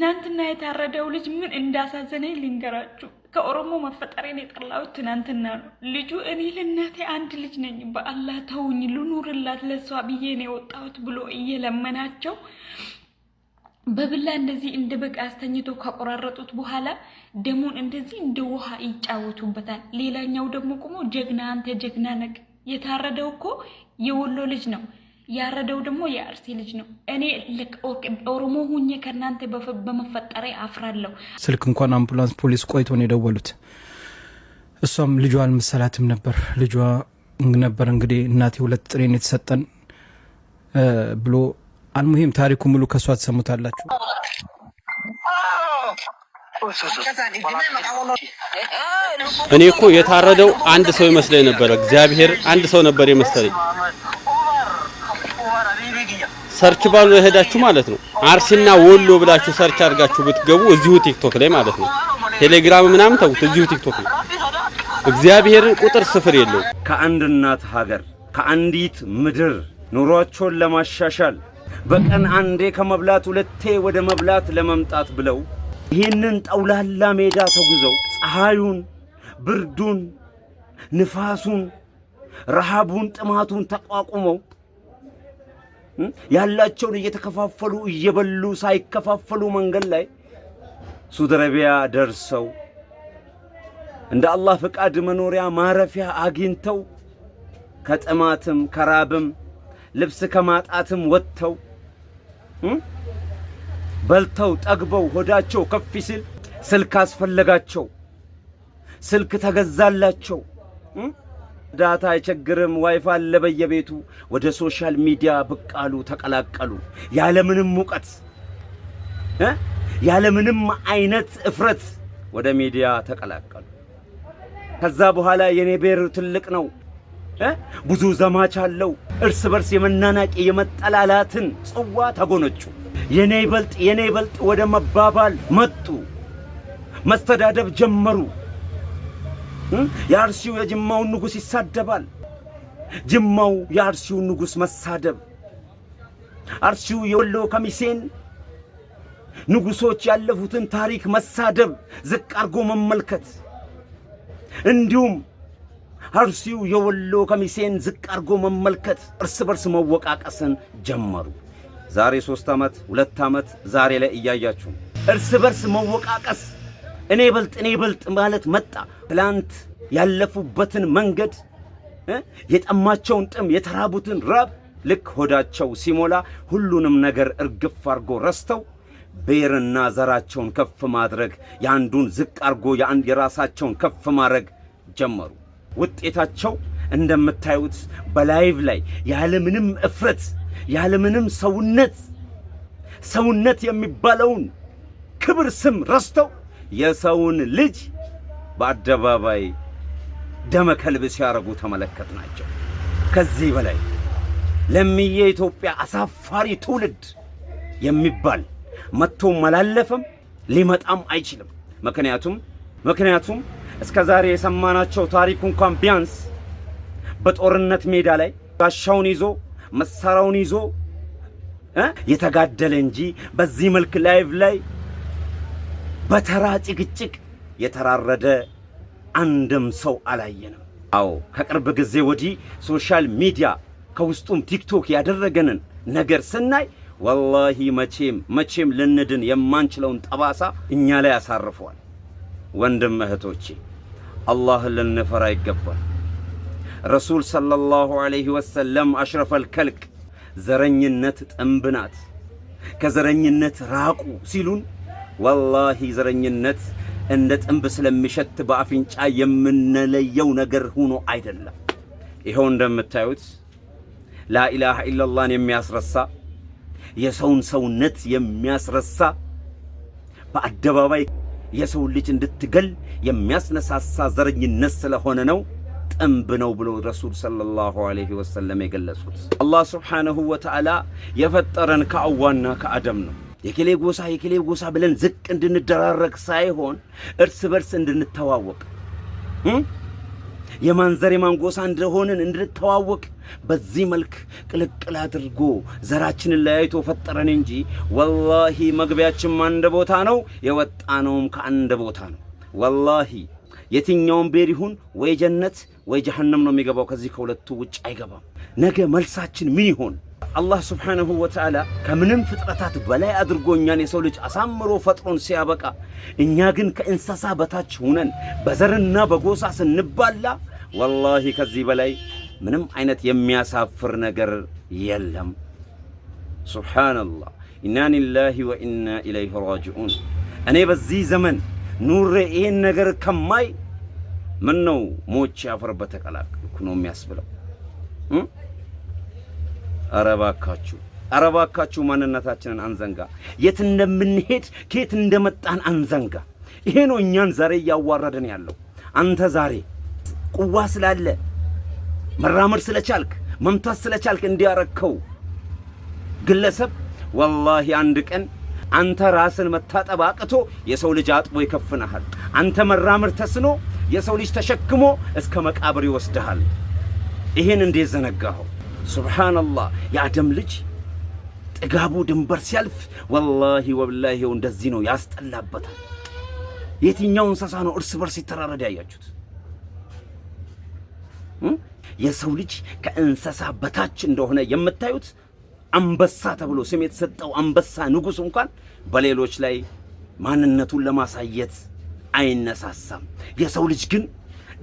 ትናንትና የታረደው ልጅ ምን እንዳሳዘነኝ ልንገራችሁ። ከኦሮሞ መፈጠሬን የጠላሁት ትናንትና ነው። ልጁ እኔ ለእናቴ አንድ ልጅ ነኝ፣ በአላህ ተውኝ ልኑርላት ለሷ ብዬ ነው የወጣሁት ብሎ እየለመናቸው በብላ እንደዚህ እንደ በቃ አስተኝቶ ከቆራረጡት በኋላ ደሙን እንደዚህ እንደ ውሃ ይጫወቱበታል። ሌላኛው ደግሞ ቆሞ ጀግና አንተ ጀግና ነህ፣ የታረደው እኮ የወሎ ልጅ ነው፣ ያረደው ደግሞ የአርሲ ልጅ ነው። እኔ ኦሮሞ ሁኜ ከናንተ በመፈጠሬ አፍራለሁ። ስልክ እንኳን አምቡላንስ ፖሊስ ቆይቶ ነው የደወሉት። እሷም ልጇ አልመሰላትም ነበር። ልጇ ነበር እንግዲህ እናቴ ሁለት ጥሬን የተሰጠን ብሎ አልሙሂም ታሪኩ ሙሉ ከሷ ተሰሙታላችሁ። እኔ እኮ የታረደው አንድ ሰው ይመስለኝ ነበር። እግዚአብሔር አንድ ሰው ነበር የመሰለኝ። ሰርች ባሉ ሄዳችሁ ማለት ነው አርሲና ወሎ ብላችሁ ሰርች አድርጋችሁ ብትገቡ እዚሁ ቲክቶክ ላይ ማለት ነው ቴሌግራም ምናምን ተውት፣ እዚሁ ቲክቶክ ላይ እግዚአብሔር ቁጥር ስፍር የለው። ከአንድ እናት ሀገር ከአንዲት ምድር ኑሯቸውን ለማሻሻል በቀን አንዴ ከመብላት ሁለቴ ወደ መብላት ለመምጣት ብለው ይህንን ጠውላላ ሜዳ ተጉዘው ፀሐዩን፣ ብርዱን፣ ንፋሱን፣ ረሃቡን፣ ጥማቱን ተቋቁመው ያላቸውን እየተከፋፈሉ እየበሉ ሳይከፋፈሉ መንገድ ላይ ሳውዲ አረቢያ ደርሰው እንደ አላህ ፍቃድ መኖሪያ ማረፊያ አግኝተው ከጥማትም ከራብም ልብስ ከማጣትም ወጥተው በልተው ጠግበው ሆዳቸው ከፍ ሲል ስልክ አስፈለጋቸው። ስልክ ተገዛላቸው። ዳታ አይቸግርም፣ ዋይፋይ አለ በየቤቱ። ወደ ሶሻል ሚዲያ ብቃሉ ተቀላቀሉ። ያለምንም ሙቀት ያለምንም አይነት እፍረት ወደ ሚዲያ ተቀላቀሉ። ከዛ በኋላ የኔ ብሔር ትልቅ ነው፣ ብዙ ዘማች አለው፣ እርስ በርስ የመናናቂ የመጠላላትን ጽዋ ተጎነጩ። የኔ ይበልጥ ወደ መባባል መጡ። መስተዳደብ ጀመሩ። የአርሲው የጅማውን ንጉስ ይሳደባል፣ ጅማው የአርሲውን ንጉስ መሳደብ፣ አርሲው የወሎ ከሚሴን ንጉሶች ያለፉትን ታሪክ መሳደብ፣ ዝቅ አርጎ መመልከት፣ እንዲሁም አርሲው የወሎ ከሚሴን ዝቅ አርጎ መመልከት፣ እርስ በርስ መወቃቀስን ጀመሩ። ዛሬ 3 ዓመት 2 ዓመት ዛሬ ላይ እያያችሁ እርስ በርስ መወቃቀስ፣ እኔ ይበልጥ ማለት መጣ። ትላንት ያለፉበትን መንገድ የጠማቸውን ጥም የተራቡትን ራብ ልክ ሆዳቸው ሲሞላ ሁሉንም ነገር እርግፍ አርጎ ረስተው ብሔርና ዘራቸውን ከፍ ማድረግ፣ ያንዱን ዝቅ አርጎ የራሳቸውን ከፍ ማድረግ ጀመሩ። ውጤታቸው እንደምታዩት በላይቭ ላይ ያለምንም እፍረት ያለምንም ሰውነት የሚባለውን ክብር ስም ረስተው የሰውን ልጅ በአደባባይ ደመ ከልብ ሲያረጉ ተመለከትናቸው። ከዚህ በላይ ለሚዬ ኢትዮጵያ አሳፋሪ ትውልድ የሚባል መጥቶም አላለፈም ሊመጣም አይችልም። ምክንያቱም እስከ ዛሬ የሰማናቸው ታሪክ እንኳን ቢያንስ በጦርነት ሜዳ ላይ ጋሻውን ይዞ መሳሪያውን ይዞ የተጋደለ እንጂ በዚህ መልክ ላይቭ ላይ በተራ ጭቅጭቅ የተራረደ አንድም ሰው አላየንም። አዎ ከቅርብ ጊዜ ወዲህ ሶሻል ሚዲያ ከውስጡም ቲክቶክ ያደረገንን ነገር ስናይ ወላሂ መቼም ልንድን የማንችለውን ጠባሳ እኛ ላይ ያሳርፈዋል። ወንድም እህቶቼ አላህን ልንፈራ ይገባል። ረሱል ሰለላሁ ዐለይሂ ወሰለም አሽረፈል ከልቅ ዘረኝነት ጥንብ ናት፣ ከዘረኝነት ራቁ ሲሉን ወላሂ ዘረኝነት እንደ ጥንብ ስለሚሸት በአፍንጫ የምንለየው ነገር ሆኖ አይደለም። ይሄው እንደምታዩት ላኢላሃ ኢላላህን የሚያስረሳ የሰውን ሰውነት የሚያስረሳ በአደባባይ የሰው ልጅ እንድትገል የሚያስነሳሳ ዘረኝነት ስለሆነ ነው ጥንብ ነው ብሎ ረሱል ሰለላሁ ዐለይሂ ወሰለም የገለጹት። አላህ ሱብሓነሁ ወተዓላ የፈጠረን ከአዋና ከአደም ነው። የኬሌ ጎሳ ብለን ዝቅ እንድንደራረግ ሳይሆን እርስ በርስ እንድንተዋወቅ የማንዘር የማንጎሳ እንደሆነን እንድንተዋወቅ በዚህ መልክ ቅልቅል አድርጎ ዘራችንን ለያይቶ ፈጠረን እንጂ ወላሂ መግቢያችን አንድ ቦታ ነው፣ የወጣነውም ከአንድ ቦታ ነው። ወላሂ የትኛውም ቤር ይሁን ወይ ጀነት ወይ ጀሃነም ነው የሚገባው። ከዚህ ከሁለቱ ውጭ አይገባም። ነገ መልሳችን ምን ይሆን? አላህ ሱብሓነሁ ወተዓላ ከምንም ፍጥረታት በላይ አድርጎ እኛን የሰው ልጅ አሳምሮ ፈጥሮን ሲያበቃ እኛ ግን ከእንስሳ በታች ሆነን በዘርና በጎሳ ስንባላ ወላሂ ከዚህ በላይ ምንም አይነት የሚያሳፍር ነገር የለም። ሱብሓነላህ። ኢና ሊላሂ ወኢና ኢለይሂ ራጂዑን። እኔ በዚህ ዘመን ኑሬ ይሄን ነገር ከማይ ምን ነው ሞቼ አፈር በተቀላቀልኩ ነው የሚያስብለው። አረባካችሁ ማንነታችንን አንዘንጋ። የት እንደምንሄድ ከየት እንደመጣን አንዘንጋ። ይሄ ነው እኛን ዛሬ እያዋረደን ያለው። አንተ ዛሬ ቁዋ ስላለ መራመድ ስለቻልክ መምታት ስለቻልክ እንዲያረከው ግለሰብ ወላሂ አንድ ቀን አንተ ራስን መታጠብ አቅቶ የሰው ልጅ አጥቦ ይከፍናል። አንተ መራመድ ተስኖ የሰው ልጅ ተሸክሞ እስከ መቃብር ይወስድሃል። ይሄን እንዴት ዘነጋኸው? ሱብሃንአላህ። የአደም ልጅ ጥጋቡ ድንበር ሲያልፍ ወላሂ ወብላሂ እንደዚህ ነው ያስጠላበታል። የትኛው እንስሳ ነው እርስ በርስ ሲተራረድ ያያችሁት? የሰው ልጅ ከእንስሳ በታች እንደሆነ የምታዩት አንበሳ ተብሎ ስም የተሰጠው አንበሳ ንጉሥ እንኳን በሌሎች ላይ ማንነቱን ለማሳየት አይነሳሳም። የሰው ልጅ ግን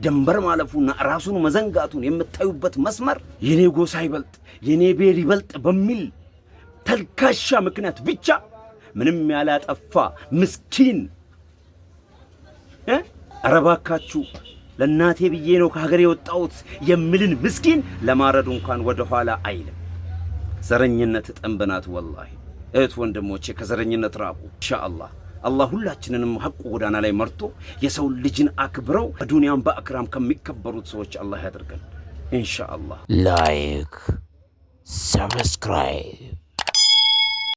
ድንበር ማለፉና ራሱን መዘንጋቱን የምታዩበት መስመር የኔ ጎሳ ይበልጥ የኔ ብሔር ይበልጥ በሚል ተልካሻ ምክንያት ብቻ ምንም ያላጠፋ ምስኪን አረባካችሁ ለእናቴ ብዬ ነው ከሀገር የወጣሁት የሚልን ምስኪን ለማረዱ እንኳን ወደ ኋላ አይልም። ዘረኝነት ጠንበናት። ወላሂ እህት ወንድሞቼ ከዘረኝነት ራቁ ኢንሻአላህ። አላህ ሁላችንንም ሐቁ ጎዳና ላይ መርቶ የሰው ልጅን አክብረው በዱንያም በአክራም ከሚከበሩት ሰዎች አላህ ያደርገን ኢንሻአላህ። ላይክ ሰብስክራይብ